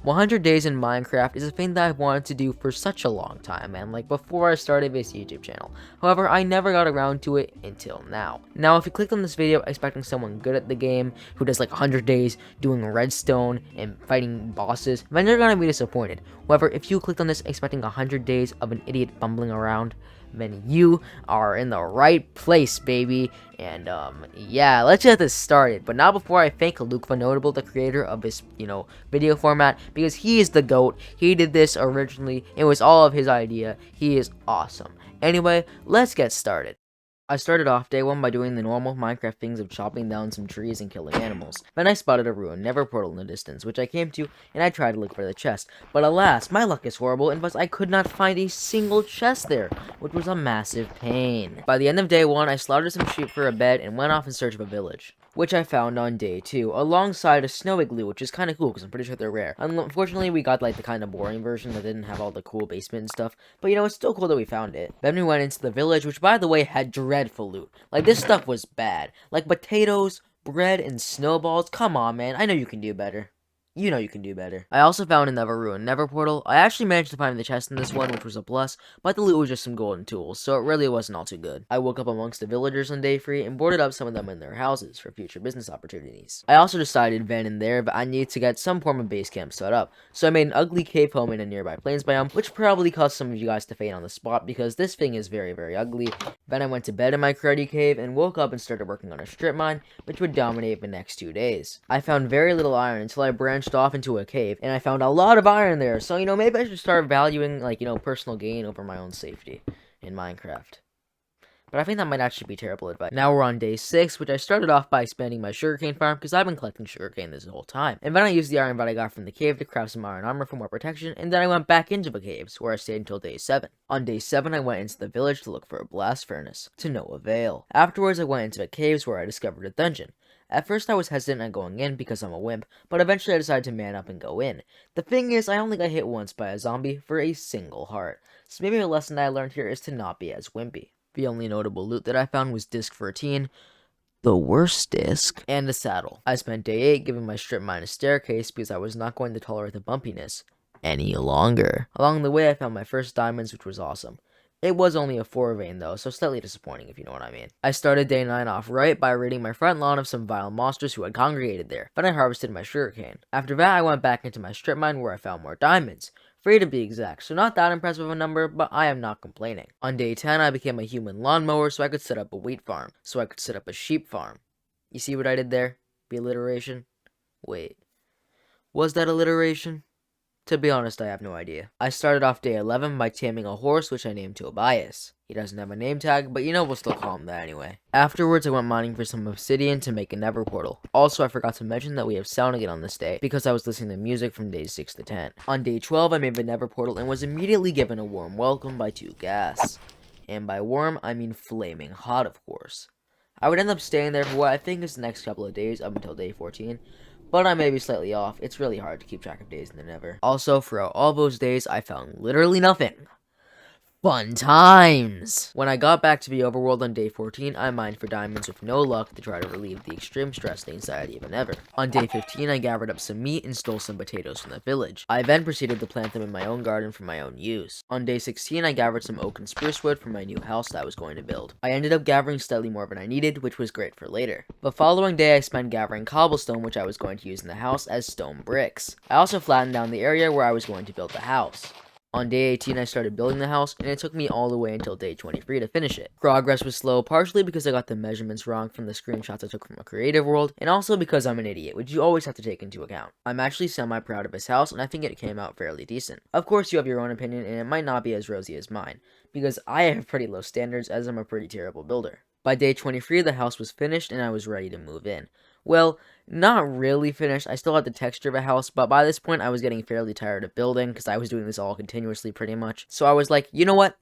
100 days in Minecraft is a thing that I've wanted to do for such a long time, man, like before I started this YouTube channel. However, I never got around to it until now. Now, if you clicked on this video expecting someone good at the game, who does like 100 days doing redstone and fighting bosses, then you're gonna be disappointed. However, if you clicked on this expecting 100 days of an idiot bumbling around, then you are in the right place, baby. And yeah, let's get this started. But not before I thank lukethenotable, the creator of this video format, because he is the GOAT. He did this originally. It was all of his idea. He is awesome. Anyway, let's get started. I started off day 1 by doing the normal Minecraft things of chopping down some trees and killing animals. Then I spotted a ruined nether portal in the distance, which I came to, and I tried to look for the chest. But alas, my luck is horrible, and thus I could not find a single chest there, which was a massive pain. By the end of day 1, I slaughtered some sheep for a bed and went off in search of a village, which I found on day 2, alongside a snow igloo, which is kind of cool, because I'm pretty sure they're rare. Unfortunately, we got, like, the kind of boring version that didn't have all the cool basement and stuff, but, it's still cool that we found it. Then we went into the village, which, by the way, had dreadful loot. Like, this stuff was bad. Like, potatoes, bread, and snowballs. Come on, man. I know you can do better. You know you can do better. I also found another ruined nether portal. I actually managed to find the chest in this one, which was a plus, but the loot was just some golden tools, so it really wasn't all too good. I woke up amongst the villagers on day 3 and boarded up some of them in their houses for future business opportunities. I also decided then and there that I needed to get some form of base camp set up, so I made an ugly cave home in a nearby plains biome, which probably caused some of you guys to faint on the spot because this thing is very, very ugly. Then I went to bed in my cruddy cave and woke up and started working on a strip mine, which would dominate the next 2 days. I found very little iron until I branched off into a cave, and I found a lot of iron there, so, maybe I should start valuing, like, personal gain over my own safety in Minecraft. But I think that might actually be terrible advice. Now we're on day 6, which I started off by expanding my sugarcane farm, because I've been collecting sugarcane this whole time. And then I used the iron that I got from the cave to craft some iron armor for more protection, and then I went back into the caves, where I stayed until day 7. On day 7, I went into the village to look for a blast furnace, to no avail. Afterwards, I went into the caves where I discovered a dungeon. At first, I was hesitant on going in because I'm a wimp, but eventually I decided to man up and go in. The thing is, I only got hit once by a zombie for a single heart, so maybe a lesson that I learned here is to not be as wimpy. The only notable loot that I found was disc 13, the worst disc, and a saddle. I spent day 8 giving my strip mine a staircase because I was not going to tolerate the bumpiness any longer. Along the way, I found my first diamonds, which was awesome. It was only a 4 vein though, so slightly disappointing if you know what I mean. I started day 9 off right by ridding my front lawn of some vile monsters who had congregated there. Then I harvested my sugarcane. After that, I went back into my strip mine where I found more diamonds. 3 to be exact, so not that impressive of a number, but I am not complaining. On day 10, I became a human lawnmower so I could set up a wheat farm, so I could set up a sheep farm. You see what I did there? The alliteration? Wait, was that alliteration? To be honest, I have no idea. I started off day 11 by taming a horse, which I named Tobias. He doesn't have a name tag, but we'll still call him that anyway. Afterwards, I went mining for some obsidian to make a nether portal. Also, I forgot to mention that we have sound again on this day, because I was listening to music from days 6 to 10. On day 12, I made the nether portal and was immediately given a warm welcome by 2 ghast. And by warm, I mean flaming hot, of course. I would end up staying there for what I think is the next couple of days, up until day 14. But I may be slightly off. It's really hard to keep track of days in the nether. Also, throughout all those days, I found literally nothing. Fun times! When I got back to the overworld on day 14, I mined for diamonds with no luck to try to relieve the extreme stress and anxiety of a nether. On day 15, I gathered up some meat and stole some potatoes from the village. I then proceeded to plant them in my own garden for my own use. On day 16, I gathered some oak and spruce wood for my new house that I was going to build. I ended up gathering slightly more than I needed, which was great for later. The following day, I spent gathering cobblestone, which I was going to use in the house as stone bricks. I also flattened down the area where I was going to build the house. On day 18, I started building the house, and it took me all the way until day 23 to finish it. Progress was slow, partially because I got the measurements wrong from the screenshots I took from a creative world, and also because I'm an idiot, which you always have to take into account. I'm actually semi-proud of this house, and I think it came out fairly decent. Of course, you have your own opinion, and it might not be as rosy as mine, because I have pretty low standards as I'm a pretty terrible builder. By day 23, the house was finished, and I was ready to move in. Well, not really finished. I still had the texture of a house, but by this point, I was getting fairly tired of building, because I was doing this all continuously pretty much. So I was like, you know what?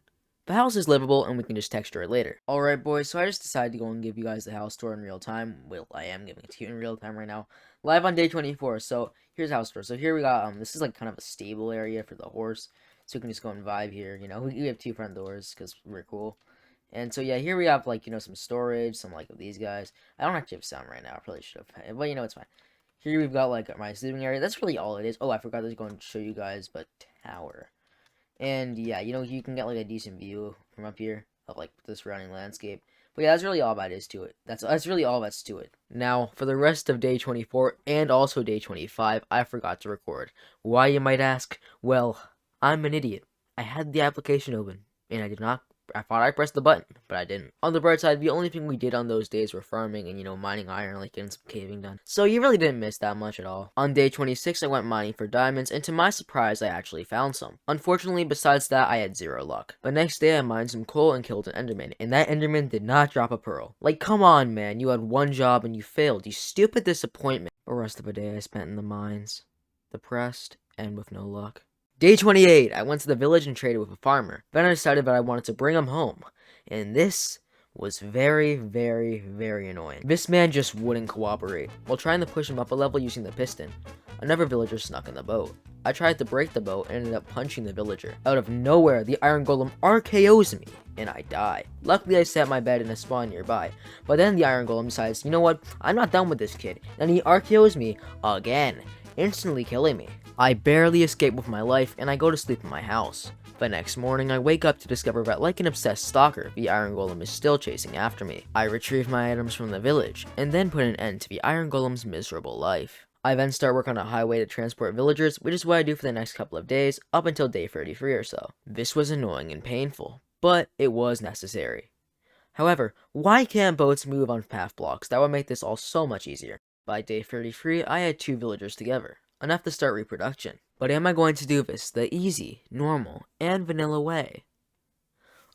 The house is livable, and we can just texture it later. Alright, boys, so I just decided to go and give you guys the house tour in real time. Well, I am giving it to you in real time right now. Live on day 24, so here's house tour. So here we got, this is like kind of a stable area for the horse, so we can just go and vibe here, We have 2 front doors, because we're cool. And so, yeah, here we have, like, some storage, some, like, of these guys. I don't actually have sound right now. I probably should have. But, it's fine. Here we've got like my sleeping area. That's really all it is. Oh, I forgot to go and show you guys, but tower. And yeah, you can get like a decent view from up here of like the surrounding landscape. But yeah, that's really all that is to it. That's really all that's to it. Now, for the rest of day 24 and also day 25, I forgot to record. Why, you might ask? Well, I'm an idiot. I had the application open, and I did not. I thought I pressed the button, but I didn't. On the bright side, the only thing we did on those days were farming and, mining iron, like getting some caving done. So you really didn't miss that much at all. On day 26, I went mining for diamonds, and to my surprise, I actually found some. Unfortunately, besides that, I had zero luck. But next day, I mined some coal and killed an enderman, and that enderman did not drop a pearl. Like, come on, man, you had one job and you failed. You stupid disappointment. The rest of the day I spent in the mines, depressed and with no luck. Day 28, I went to the village and traded with a farmer. Then I decided that I wanted to bring him home. And this was very, very, very annoying. This man just wouldn't cooperate. While trying to push him up a level using the piston, another villager snuck in the boat. I tried to break the boat and ended up punching the villager. Out of nowhere, the iron golem RKOs me, and I die. Luckily, I set my bed in a spawn nearby. But then the iron golem decides, you know what, I'm not done with this kid. And he RKOs me again, instantly killing me. I barely escape with my life, and I go to sleep in my house. The next morning, I wake up to discover that, like an obsessed stalker, the Iron Golem is still chasing after me. I retrieve my items from the village, and then put an end to the Iron Golem's miserable life. I then start work on a highway to transport villagers, which is what I do for the next couple of days, up until day 33 or so. This was annoying and painful, but it was necessary. However, why can't boats move on path blocks? That would make this all so much easier. By day 33, I had 2 villagers together. Enough to start reproduction. But am I going to do this the easy, normal, and vanilla way?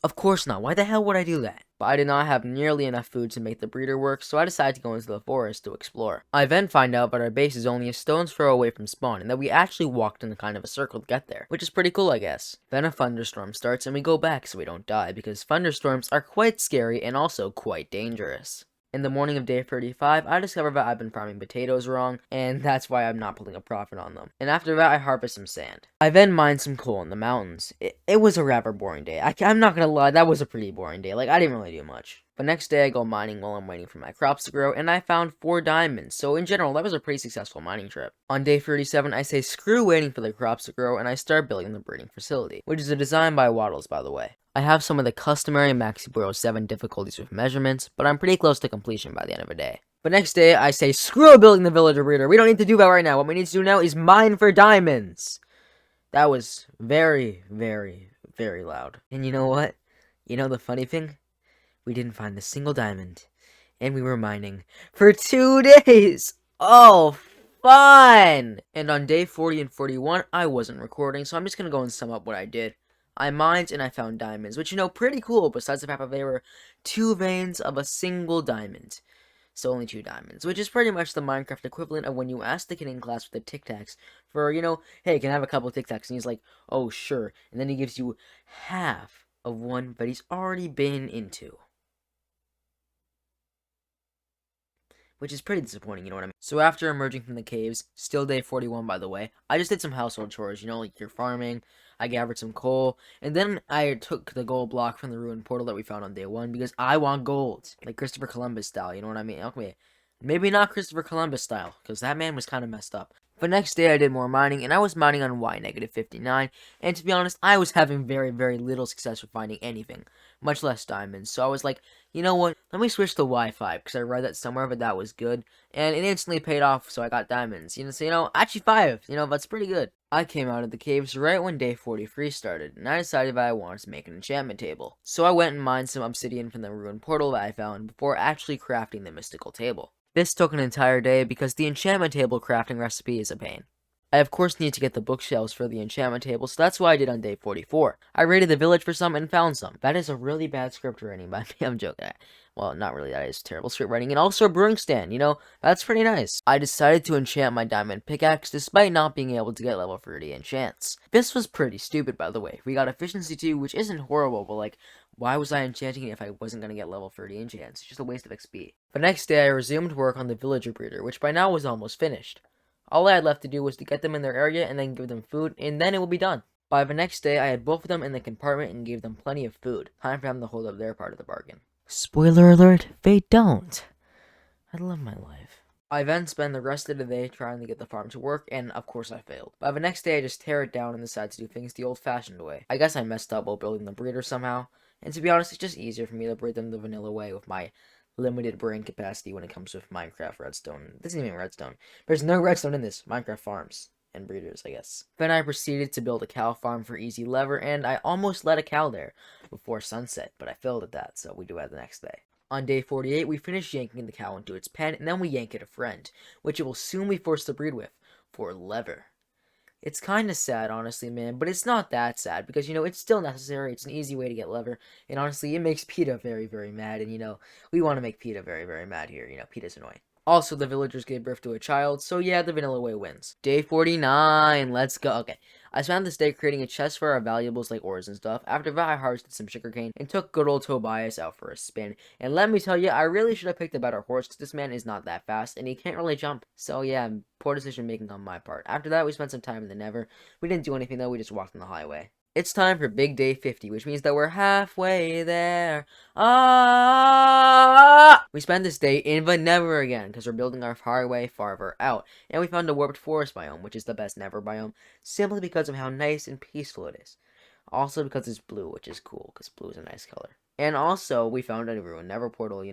Of course not. Why the hell would I do that? But I did not have nearly enough food to make the breeder work, so I decided to go into the forest to explore. I then find out that our base is only a stone's throw away from spawn, and that we actually walked in a kind of a circle to get there, which is pretty cool, I guess. Then a thunderstorm starts, and we go back so we don't die, because thunderstorms are quite scary and also quite dangerous. In the morning of day 35, I discovered that I've been farming potatoes wrong, and that's why I'm not putting a profit on them. And after that, I harvest some sand. I then mined some coal in the mountains. It was a rather boring day. I'm not gonna lie, that was a pretty boring day. Like, I didn't really do much. The next day, I go mining while I'm waiting for my crops to grow, and I found 4 diamonds. So in general, that was a pretty successful mining trip. On day 37, I say screw waiting for the crops to grow, and I start building the breeding facility, which is a design by Waddles, by the way. I have some of the customary maxyboy 7 difficulties with measurements, but I'm pretty close to completion by the end of the day. But next day, I say, screw building the villager breeder. We don't need to do that right now. What we need to do now is mine for diamonds. That was very, very, very loud. And you know what? You know the funny thing? We didn't find a single diamond. And we were mining for 2 days. Oh, fun! And on day 40 and 41, I wasn't recording, so I'm just gonna go and sum up what I did. I mined and I found diamonds, which, pretty cool, besides the fact that they were 2 veins of a single diamond. So only 2 diamonds, which is pretty much the Minecraft equivalent of when you ask the kid in class with the Tic Tacs for, hey, can I have a couple of Tic Tacs? And he's like, oh, sure. And then he gives you half of one that he's already been into. Which is pretty disappointing, you know what I mean? So after emerging from the caves, still day 41 by the way, I just did some household chores, like your farming, I gathered some coal, and then I took the gold block from the ruined portal that we found on day 1, because I want gold, like Christopher Columbus style, you know what I mean? Okay, maybe not Christopher Columbus style, because that man was kind of messed up. The next day I did more mining, and I was mining on Y-59, and to be honest, I was having very, very little success with finding anything, much less diamonds, so I was like, you know what, let me switch to Y5, because I read that somewhere, but that was good, and it instantly paid off, so I got diamonds, so, actually 5, that's pretty good. I came out of the caves right when day 43 started, and I decided that I wanted to make an enchantment table. So I went and mined some obsidian from the ruined portal that I found before actually crafting the mystical table. This took an entire day because the enchantment table crafting recipe is a pain. I of course need to get the bookshelves for the enchantment table, so that's what I did on day 44. I raided the village for some and found some. That is a really bad script writing by me, I'm joking. Well, not really, that is terrible script writing. And also a brewing stand, that's pretty nice. I decided to enchant my diamond pickaxe despite not being able to get level 30 enchants. This was pretty stupid, by the way. We got efficiency 2, which isn't horrible, but why was I enchanting it if I wasn't going to get level 30 enchants? It's just a waste of XP. The next day I resumed work on the villager breeder, which by now was almost finished. All I had left to do was to get them in their area and then give them food, and then it would be done. By the next day, I had both of them in the compartment and gave them plenty of food. Time for them to hold up their part of the bargain. Spoiler alert, they don't. I love my life. I then spend the rest of the day trying to get the farm to work, and of course I failed. By the next day, I just tear it down and decide to do things the old-fashioned way. I guess I messed up while building the breeder somehow, and to be honest, it's just easier for me to breed them the vanilla way with my limited brain capacity when it comes with Minecraft redstone. This isn't even redstone. There's no redstone in this. Minecraft farms and breeders, I guess. Then I proceeded to build a cow farm for easy lever, and I almost let a cow there before sunset, but I failed at that, so we do it the next day. On day 48, we finish yanking the cow into its pen, and then we yank it a friend, which it will soon be forced to breed with, for leather. It's kinda sad, honestly, man, but it's not that sad, because, it's still necessary, it's an easy way to get leather, and honestly, it makes PETA very, very mad, and, we want to make PETA very, very mad here, PETA's annoying. Also, the villagers gave birth to a child, so yeah, the vanilla way wins. Day 49, let's go. Okay, I spent this day creating a chest for our valuables like ores and stuff. After that, I harvested some sugarcane and took good old Tobias out for a spin. And let me tell you, I really should have picked a better horse, because this man is not that fast, and he can't really jump. So yeah, poor decision making on my part. After that, we spent some time in the Nether. We didn't do anything though, we just walked on the highway. It's time for big day 50, which means that we're halfway there. We spend this day in the Nether again, because we're building our highway farther out. And we found a warped forest biome, which is the best Nether biome, simply because of how nice and peaceful it is. Also because it's blue, which is cool, because blue is a nice color. And also, we found a ruined Nether portal,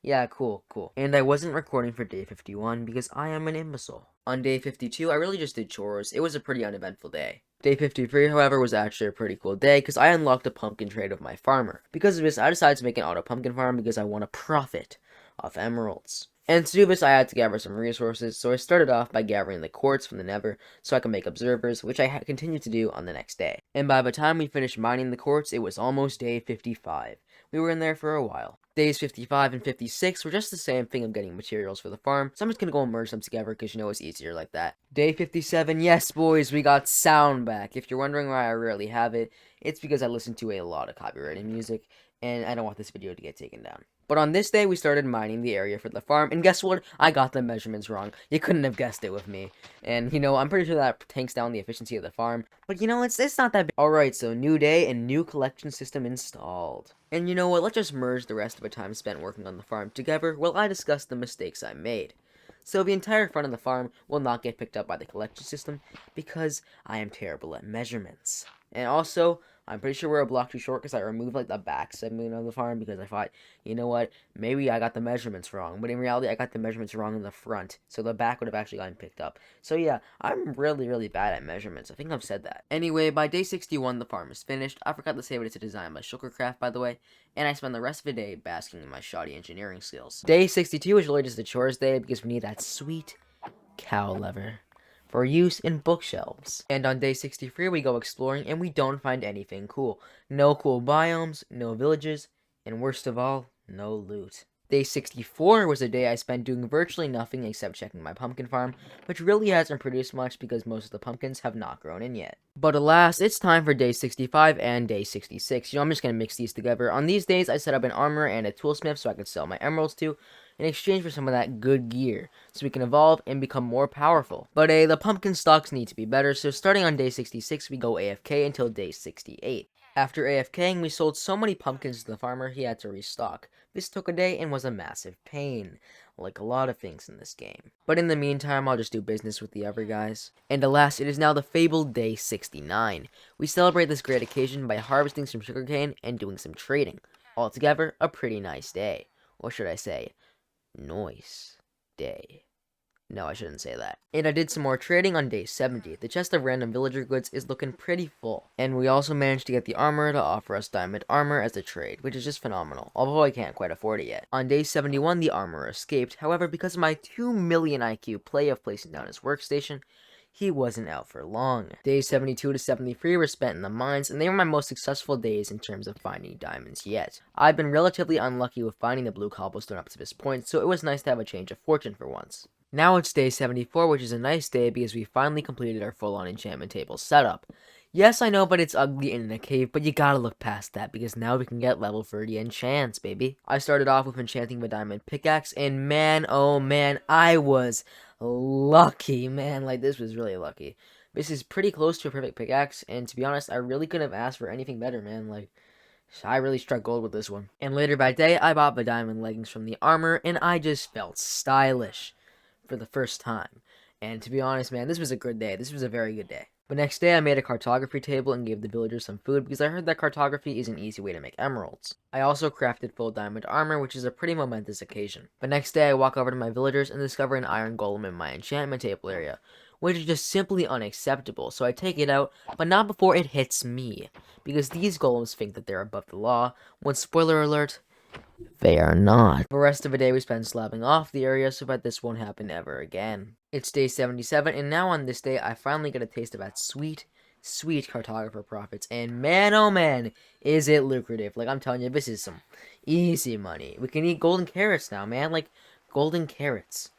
Yeah, cool. And I wasn't recording for day 51 because I am an imbecile. On day 52, I really just did chores. It was a pretty uneventful day. Day 53, however, was actually a pretty cool day because I unlocked a pumpkin trade with my farmer. Because of this, I decided to make an auto pumpkin farm because I want to profit off emeralds. And to do this, I had to gather some resources, so I started off by gathering the quartz from the Nether so I could make observers, which I continued to do on the next day. And by the time we finished mining the quartz, it was almost day 55. We were in there for a while. Days 55 and 56 were just the same thing of getting materials for the farm, so I'm just gonna go and merge them together because it's easier like that. Day 57, yes boys, we got sound back. If you're wondering why I rarely have it, it's because I listen to a lot of copyrighted music, and I don't want this video to get taken down. But on this day, we started mining the area for the farm, and guess what? I got the measurements wrong. You couldn't have guessed it with me. And, I'm pretty sure that tanks down the efficiency of the farm, but, it's not that big. Alright, so new day and new collection system installed. And you know what, let's just merge the rest of the time spent working on the farm together while I discuss the mistakes I made. So the entire front of the farm will not get picked up by the collection system because I am terrible at measurements. And also, I'm pretty sure we're a block too short because I removed the back segment of the farm because I thought, you know what, maybe I got the measurements wrong. But in reality, I got the measurements wrong in the front, so the back would have actually gotten picked up. So yeah, I'm really, really bad at measurements. I think I've said that. Anyway, by day 61, the farm is finished. I forgot to save it to design by Sugarcraft, by the way. And I spend the rest of the day basking in my shoddy engineering skills. Day 62 is really just a chores day because we need that sweet cow leather for use in bookshelves. And on day 63, we go exploring and we don't find anything cool. No cool biomes, no villages, and worst of all, no loot. Day 64 was a day I spent doing virtually nothing except checking my pumpkin farm, which really hasn't produced much because most of the pumpkins have not grown in yet. But alas, it's time for day 65 and day 66. I'm just gonna mix these together. On these days, I set up an armor and a toolsmith so I could sell my emeralds to, in exchange for some of that good gear, so we can evolve and become more powerful. But the pumpkin stocks need to be better, so starting on day 66, we go AFK until day 68. After AFKing, we sold so many pumpkins to the farmer, he had to restock. This took a day and was a massive pain, like a lot of things in this game. But in the meantime, I'll just do business with the other guys. And alas, it is now the fabled day 69. We celebrate this great occasion by harvesting some sugarcane and doing some trading. Altogether, a pretty nice day. Or should I say, nice day. No, I shouldn't say that. And I did some more trading on day 70. The chest of random villager goods is looking pretty full. And we also managed to get the armor to offer us diamond armor as a trade, which is just phenomenal, although I can't quite afford it yet. On day 71, the armor escaped. However, because of my 2 million IQ play of placing down his workstation, he wasn't out for long. Days 72 to 73 were spent in the mines, and they were my most successful days in terms of finding diamonds yet. I've been relatively unlucky with finding the blue cobblestone up to this point, so it was nice to have a change of fortune for once. Now it's day 74, which is a nice day because we finally completed our full-on enchantment table setup. Yes, I know, but it's ugly and in a cave, but you gotta look past that because now we can get level 30 enchants, baby. I started off with enchanting the diamond pickaxe, and man, oh man, I was lucky, man. This was really lucky. This is pretty close to a perfect pickaxe, and to be honest, I really couldn't have asked for anything better, man. I really struck gold with this one. And later that day, I bought the diamond leggings from the armor, and I just felt stylish. for the first time. And to be honest, man, this was a good day. This was a very good day. But next day, I made a cartography table and gave the villagers some food because I heard that cartography is an easy way to make emeralds. I also crafted full diamond armor, which is a pretty momentous occasion. But next day, I walk over to my villagers and discover an iron golem in my enchantment table area, which is just simply unacceptable. So I take it out, but not before it hits me, because these golems think that they're above the law, when, spoiler alert, they are not. The rest of the day we spend slabbing off the area so that this won't happen ever again. It's day 77, and now on this day, I finally get a taste of that sweet, sweet cartographer profits. And man, oh man, is it lucrative. Like, I'm telling you, this is some easy money. We can eat golden carrots now, man. Like, golden carrots.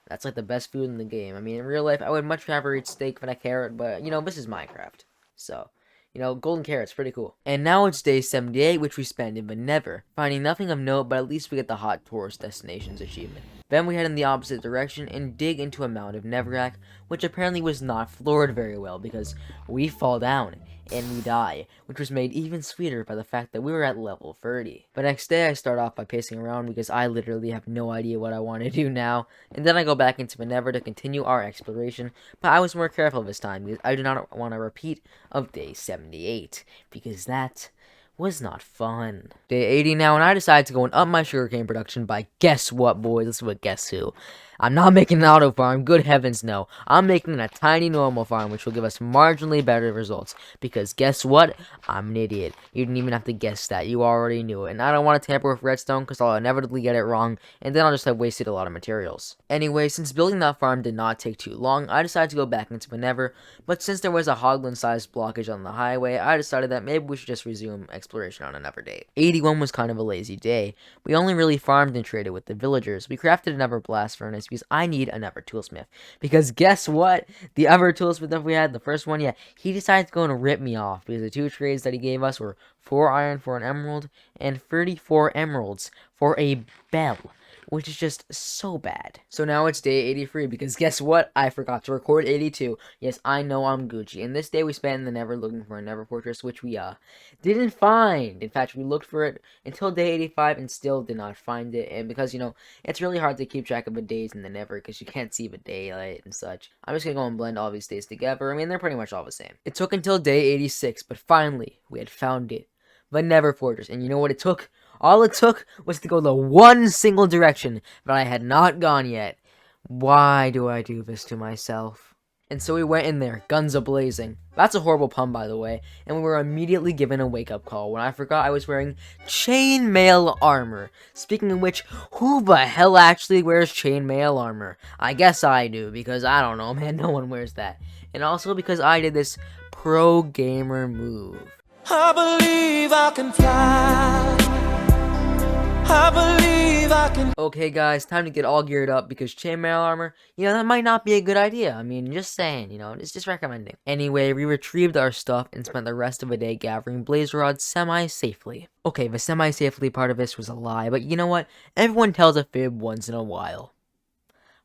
That's like the best food in the game. I mean, in real life, I would much rather eat steak than a carrot, but, you know, this is Minecraft. So, you know, golden carrots, pretty cool. And now it's day 78, which we spend in the Nether, finding nothing of note, but at least we get the Hot Tourist Destinations achievement. Then we head in the opposite direction and dig into a mound of netherrack, which apparently was not floored very well, because we fall down and we die, which was made even sweeter by the fact that we were at level 30. But next day I start off by pacing around because I literally have no idea what I want to do now, and then I go back into the Nether to continue our exploration, but I was more careful this time because I do not want a repeat of day 78, because that was not fun. Day 80 now, and I decided to go and up my sugarcane production by guess what, boys? This is what guess who. I'm not making an auto farm, good heavens no. I'm making a tiny normal farm, which will give us marginally better results. Because guess what? I'm an idiot. You didn't even have to guess that. You already knew it. And I don't want to tamper with redstone, because I'll inevitably get it wrong, and then I'll just have wasted a lot of materials. Anyway, since building that farm did not take too long, I decided to go back into the Nether, but since there was a hoglin-sized blockage on the highway, I decided that maybe we should just resume exploration on another day. 81 was kind of a lazy day. We only really farmed and traded with the villagers. We crafted another blast furnace because I need another toolsmith. Because guess what? The other toolsmith that we had, the first one, yeah, he decided to go and rip me off because the two trades that he gave us were 4 iron for an emerald and 34 emeralds for a bell, which is just so bad. So now it's day 83, because guess what? I forgot to record 82. Yes, I know I'm Gucci. And this day we spent in the Nether looking for a Nether fortress, which we, didn't find. In fact, we looked for it until day 85 and still did not find it. And because, you know, it's really hard to keep track of the days in the Nether because you can't see the daylight and such. I'm just gonna go and blend all these days together. I mean, they're pretty much all the same. It took until day 86, but finally, we had found it. The Nether fortress. And you know what it took? All it took was to go the one single direction that I had not gone yet. Why do I do this to myself? And so we went in there, guns a-blazing. That's a horrible pun, by the way. And we were immediately given a wake-up call when I forgot I was wearing chainmail armor. Speaking of which, who the hell actually wears chainmail armor? I guess I do, because I don't know, man, no one wears that. And also because I did this pro gamer move. I believe I can fly. I believe I can. Okay guys, time to get all geared up because chainmail armor, you know, that might not be a good idea. I mean, just saying, you know, it's just recommending. Anyway, we retrieved our stuff and spent the rest of the day gathering blaze rods semi-safely. Okay, the semi-safely part of this was a lie, but you know what? Everyone tells a fib once in a while.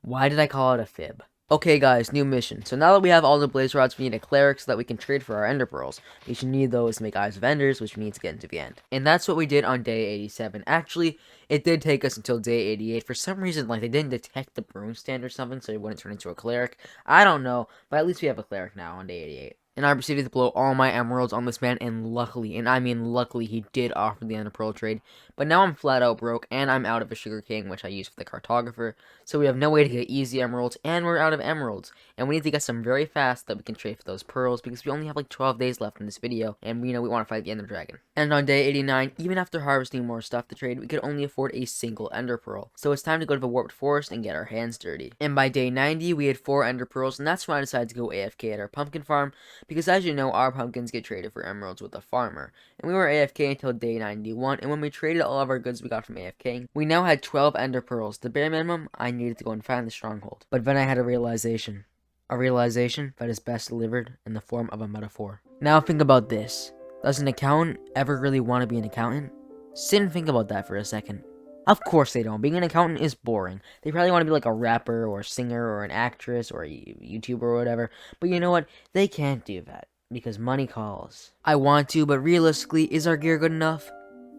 Why did I call it a fib? Okay guys, new mission. So now that we have all the blaze rods, we need a cleric so that we can trade for our ender pearls. We should need those to make eyes of enders, which we need to get into the end. And that's what we did on day 87. Actually, it did take us until day 88. For some reason, like, they didn't detect the broom stand or something, so it wouldn't turn into a cleric. I don't know, but at least we have a cleric now on day 88. And I proceeded to blow all my emeralds on this man, and luckily, and I mean luckily, he did offer the ender pearl trade. But now I'm flat out broke, and I'm out of a sugarcane, which I use for the cartographer. So we have no way to get easy emeralds, and we're out of emeralds. And we need to get some very fast that we can trade for those pearls, because we only have like 12 days left in this video, and you know, we want to fight the ender dragon. And on day 89, even after harvesting more stuff to trade, we could only afford a single ender pearl. So it's time to go to the warped forest and get our hands dirty. And by day 90, we had 4 ender pearls, and that's when I decided to go AFK at our pumpkin farm, because as you know, our pumpkins get traded for emeralds with a farmer. And we were AFK until day 91, and when we traded all of our goods we got from AFK, we now had 12 ender pearls. The bare minimum, I needed to go and find the stronghold. But then I had a realization. A realization that is best delivered in the form of a metaphor. Now think about this. Does an accountant ever really want to be an accountant? Sit and think about that for a second. Of course they don't. Being an accountant is boring. They probably want to be like a rapper or a singer or an actress or a YouTuber or whatever. But you know what? They can't do that because money calls. I want to, but realistically, is our gear good enough?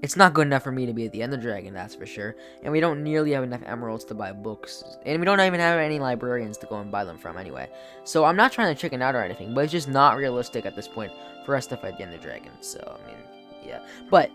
It's not good enough for me to be at the Ender Dragon, that's for sure. And we don't nearly have enough emeralds to buy books. And we don't even have any librarians to go and buy them from anyway. So I'm not trying to chicken out or anything, but it's just not realistic at this point for us to fight the Ender Dragon. So, I mean, yeah. But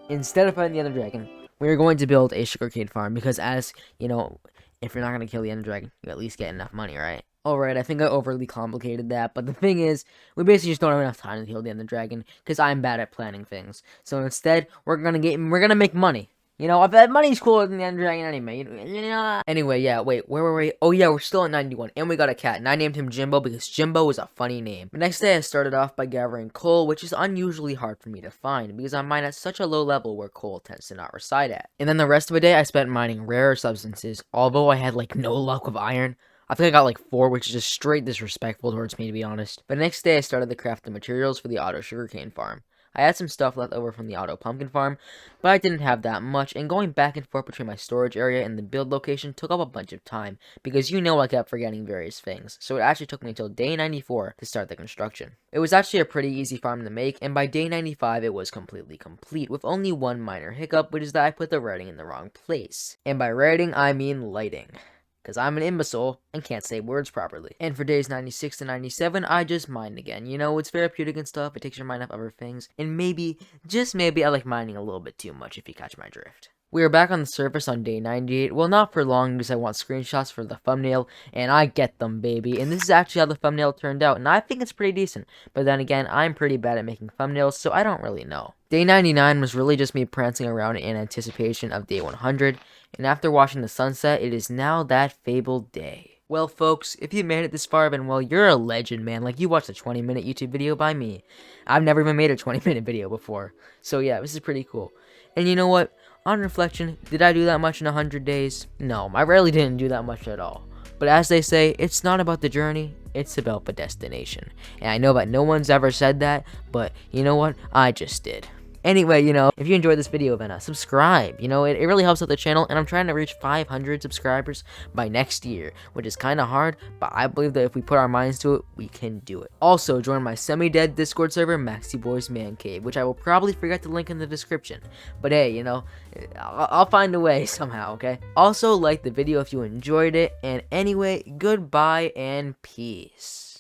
instead of fighting the Ender Dragon, we're going to build a sugarcane farm because, as you know, if you're not going to kill the Ender Dragon, you at least get enough money, right? Alright, I think I overly complicated that, but the thing is, we basically just don't have enough time to kill the Ender Dragon, because I'm bad at planning things. So instead, we're gonna make money. You know, if that money's cooler than the Ender Dragon anyway, you know. Anyway, yeah, wait, where were we? Oh yeah, we're still at 91, and we got a cat, and I named him Jimbo because Jimbo is a funny name. The next day, I started off by gathering coal, which is unusually hard for me to find, because I mine at such a low level where coal tends to not reside at. And then the rest of the day, I spent mining rarer substances, although I had, like, no luck with iron. I think I got like 4, which is just straight disrespectful towards me, to be honest. But the next day, I started to craft the materials for the auto sugarcane farm. I had some stuff left over from the auto pumpkin farm, but I didn't have that much, and going back and forth between my storage area and the build location took up a bunch of time, because you know I kept forgetting various things, so it actually took me until day 94 to start the construction. It was actually a pretty easy farm to make, and by day 95 it was completely complete, with only one minor hiccup, which is that I put the writing in the wrong place. And by writing, I mean lighting, because I'm an imbecile and can't say words properly. And for days 96 to 97, I just mined again. You know, it's therapeutic and stuff, it takes your mind off other things, and maybe, just maybe, I like mining a little bit too much, if you catch my drift. We are back on the surface on day 98, well, not for long, because I want screenshots for the thumbnail, and I get them, baby. And this is actually how the thumbnail turned out, and I think it's pretty decent. But then again, I'm pretty bad at making thumbnails, so I don't really know. Day 99 was really just me prancing around in anticipation of day 100, and after watching the sunset, it is now that fabled day. Well, folks, if you made it this far, then, well, you're a legend, man. Like, you watched a 20-minute YouTube video by me. I've never even made a 20-minute video before. So, yeah, this is pretty cool. And you know what? On reflection, did I do that much in 100 days? No, I rarely didn't do that much at all. But as they say, it's not about the journey, it's about the destination. And I know that no one's ever said that, but you know what? I just did. Anyway, you know, if you enjoyed this video, then subscribe. You know, it really helps out the channel, and I'm trying to reach 500 subscribers by next year, which is kind of hard, but I believe that if we put our minds to it, we can do it. Also, join my semi-dead Discord server, maxyboy's Man Cave, which I will probably forget to link in the description. But hey, you know, I'll find a way somehow, okay? Also, like the video if you enjoyed it, and anyway, goodbye and peace.